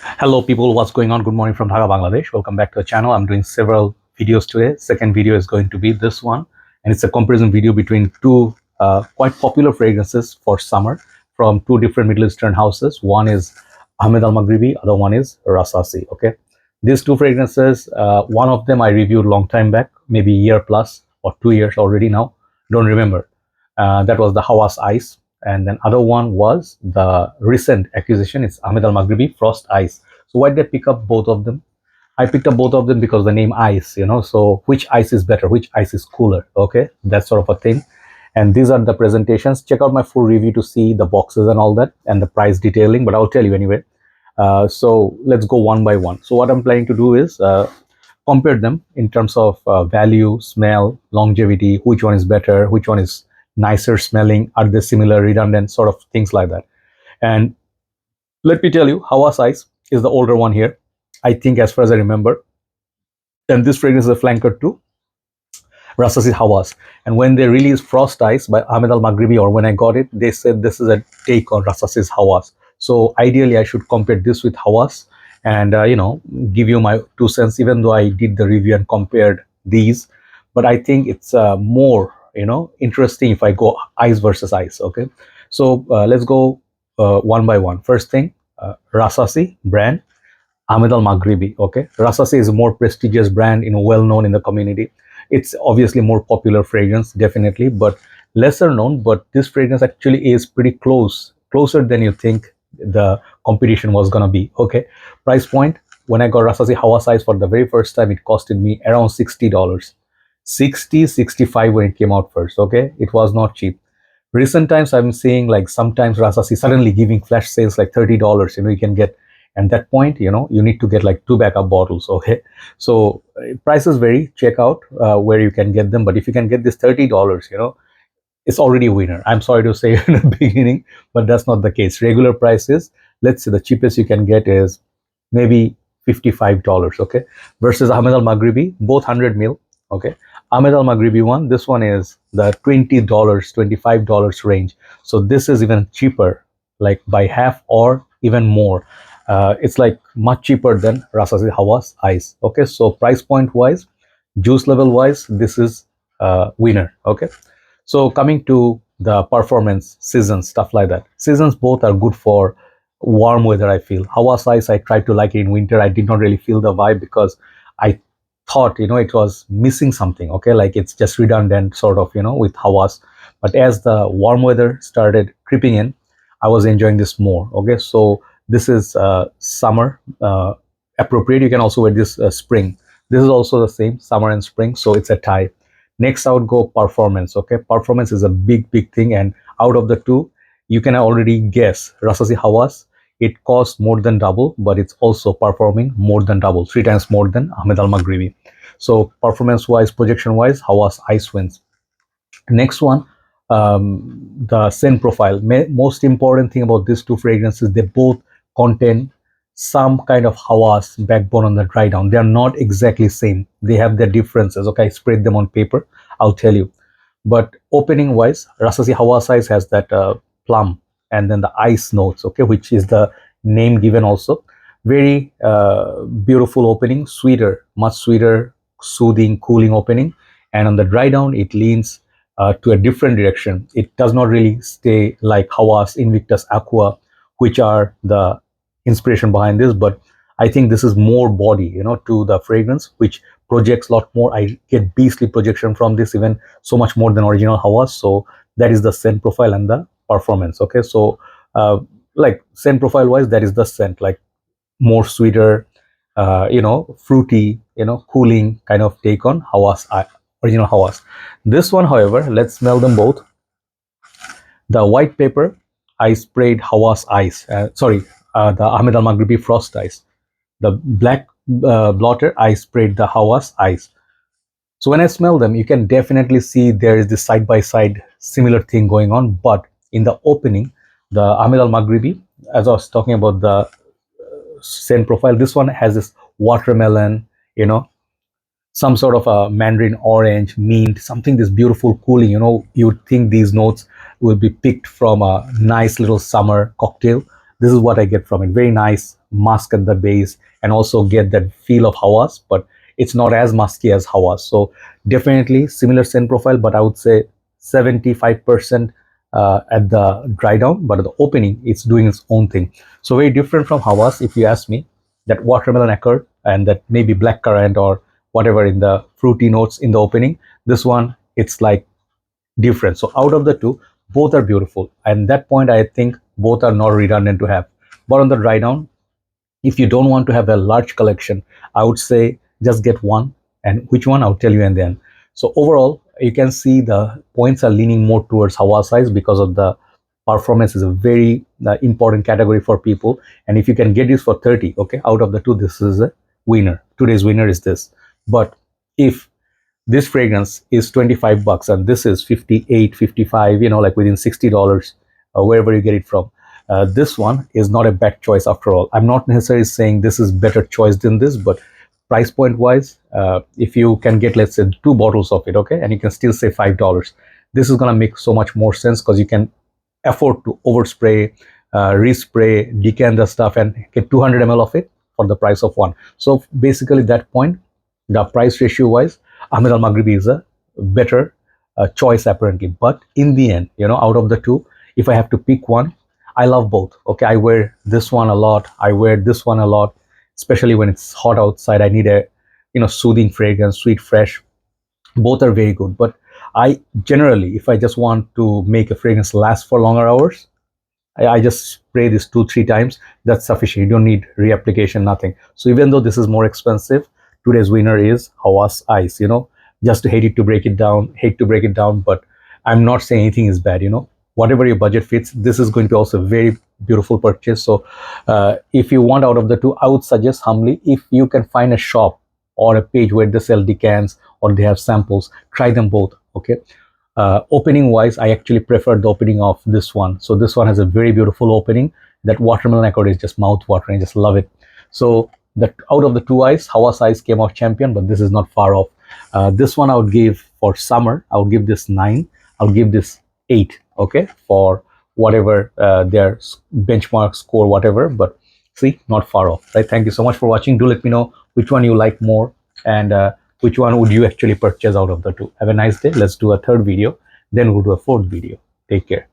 Hello people, what's going on? Good morning from Dhaka, Bangladesh. Welcome back to the channel. I'm doing several videos today. Second video is going to be this one, and it's a comparison video between two quite popular fragrances for summer from two different Middle Eastern houses. One is Ahmed Al Maghribi, other one is Rasasi. Okay, these two fragrances, one of them I reviewed long time back, maybe a year plus or 2 years already now. Don't remember. That was the Hawas Ice, and then other one was the recent acquisition. It's Ahmed Al Maghribi Frost Ice. So why did I pick up both of them? I picked up both of them because the name ice, so which ice is better, which ice is cooler, okay, that sort of a thing. And these are the presentations. Check out my full review to see the boxes and all that and the price detailing, but I'll tell you anyway. So let's go one by one. So what I'm planning to do is compare them in terms of value, smell, longevity, which one is better, which one is nicer smelling, are they similar, redundant, sort of things like that. And let me tell you, Hawas Ice is the older one here, I think, as far as I remember. And this fragrance is a flanker to Rasasi Hawas. And when they released Frost Ice by Ahmed Al Maghribi, or when I got it, they said this is a take on Rasasi's Hawas. So ideally, I should compare this with Hawas and give you my 2 cents, even though I did the review and compared these. But I think it's more interesting if I go ice versus ice. Okay, so let's go one by one. First thing, Rasasi brand, Ahmed Al Maghribi. Okay, Rasasi is a more prestigious brand, well known in the community. It's obviously more popular fragrance, definitely, but lesser known. But this fragrance actually is pretty closer than you think the competition was gonna be. Okay, price point. When I got Rasasi Hawa Size for the very first time, it costed me around $60. 60, 65 when it came out first. Okay, it was not cheap. Recent times I'm seeing like sometimes Rasasi suddenly giving flash sales like $30. You can get, and that point you need to get like 2 backup bottles. Okay, so prices vary. Check out where you can get them, but if you can get this $30, it's already a winner. I'm sorry to say in the beginning, but that's not the case. Regular prices, let's say the cheapest you can get is maybe $55. Okay, versus Ahmed Al Maghribi, both 100 mil. Okay, Ahmed Al Maghribi one, this one is the $20, $25 range. So this is even cheaper, like by half or even more. It's like much cheaper than Rasasi Hawas Ice. Okay, so price point wise, juice level wise, this is winner. Okay, so coming to the performance, seasons, stuff like that. Seasons both are good for warm weather. I feel Hawas Ice, I tried to like it in winter. I did not really feel the vibe because I thought it was missing something. Okay, like it's just redundant sort of with Hawas. But as the warm weather started creeping in, I was enjoying this more. Okay, so this is summer appropriate. You can also wear this spring. This is also the same, summer and spring, so it's a tie. Next I would go performance. Okay, performance is a big thing, and out of the two, you can already guess Rasasi Hawas, it costs more than double, but it's also performing more than double, 3 times more than Ahmed Al Maghribi. So performance wise, projection wise, Hawas Ice wins. Next one, the scent profile. Most important thing about these two fragrances, they both contain some kind of Hawas backbone on the dry down. They are not exactly same. They have their differences. Okay, I spread them on paper. I'll tell you. But opening wise, Rasasi Hawas Ice has that plum and then the ice notes. Okay, which is the name given also. Very beautiful opening, sweeter, much sweeter, soothing, cooling opening. And on the dry down, it leans to a different direction. It does not really stay like Hawas, Invictus, Aqua, which are the inspiration behind this, but I think this is more body to the fragrance, which projects a lot more. I get beastly projection from this, even so much more than original Hawas. So that is the scent profile and the performance. Okay, so like scent profile wise, that is the scent, like more sweeter, fruity, cooling kind of take on Hawas, original Hawas. This one, however, let's smell them both. The white paper, I sprayed Hawas Ice. The Ahmed Al Maghribi Frost Ice. The black blotter, I sprayed the Hawas Ice. So when I smell them, you can definitely see there is this side-by-side similar thing going on. But in the opening, the Ahmed Al Maghribi, as I was talking about the scent profile, this one has this watermelon, some sort of a mandarin orange, mint, something this beautiful cooling. You would think these notes will be picked from a nice little summer cocktail. This is what I get from it. Very nice, musk at the base and also get that feel of Hawas, but it's not as musky as Hawas. So definitely similar scent profile, but I would say 75% at the dry down, but at the opening, it's doing its own thing. So very different from Hawas, if you ask me. That watermelon accord and that maybe black currant or whatever in the fruity notes in the opening. This one, it's like different. So out of the two, both are beautiful. And that point, I think both are not redundant to have. But on the dry down, if you don't want to have a large collection, I would say just get one. And which one, I'll tell you and then. So overall, you can see the points are leaning more towards Hawa size because of the performance is a very important category for people. And if you can get this for 30, okay, out of the two, this is a winner. Today's winner is this. But if this fragrance is 25 bucks and this is 58, 55, like within $60, wherever you get it from, this one is not a bad choice after all. I'm not necessarily saying this is better choice than this, but price point wise, if you can get, let's say, 2 bottles of it, okay, and you can still save $5, this is going to make so much more sense because you can afford to overspray, respray, decant the stuff and get 200 ml of it for the price of one. So basically that point, the price ratio wise, Ahmed Al Maghribi is a better choice apparently. But in the end, out of the two, if I have to pick one, I love both. Okay, I wear this one a lot. I wear this one a lot, especially when it's hot outside. I need a soothing fragrance, sweet, fresh. Both are very good. But I generally, if I just want to make a fragrance last for longer hours, I just spray this 2-3 times. That's sufficient. You don't need reapplication, nothing. So even though this is more expensive, today's winner is Hawas Ice. Just hate to break it down, but I'm not saying anything is bad. Whatever your budget fits, this is going to be also a very beautiful purchase. So if you want out of the two, I would suggest humbly, if you can find a shop or a page where they sell decants or they have samples, try them both. Okay. Opening wise, I actually prefer the opening of this one. So this one has a very beautiful opening. That watermelon accord is just mouth watering. I just love it. So that out of the two eyes, Hawas Ice came out champion, but this is not far off. This one I would give for summer, I would give this 9. I'll give this 8. Okay, for whatever their benchmark score, whatever. But see, not far off, right? Thank you so much for watching. Do let me know which one you like more and which one would you actually purchase out of the two. Have a nice day. Let's do a third video, then we'll do a fourth video. Take care.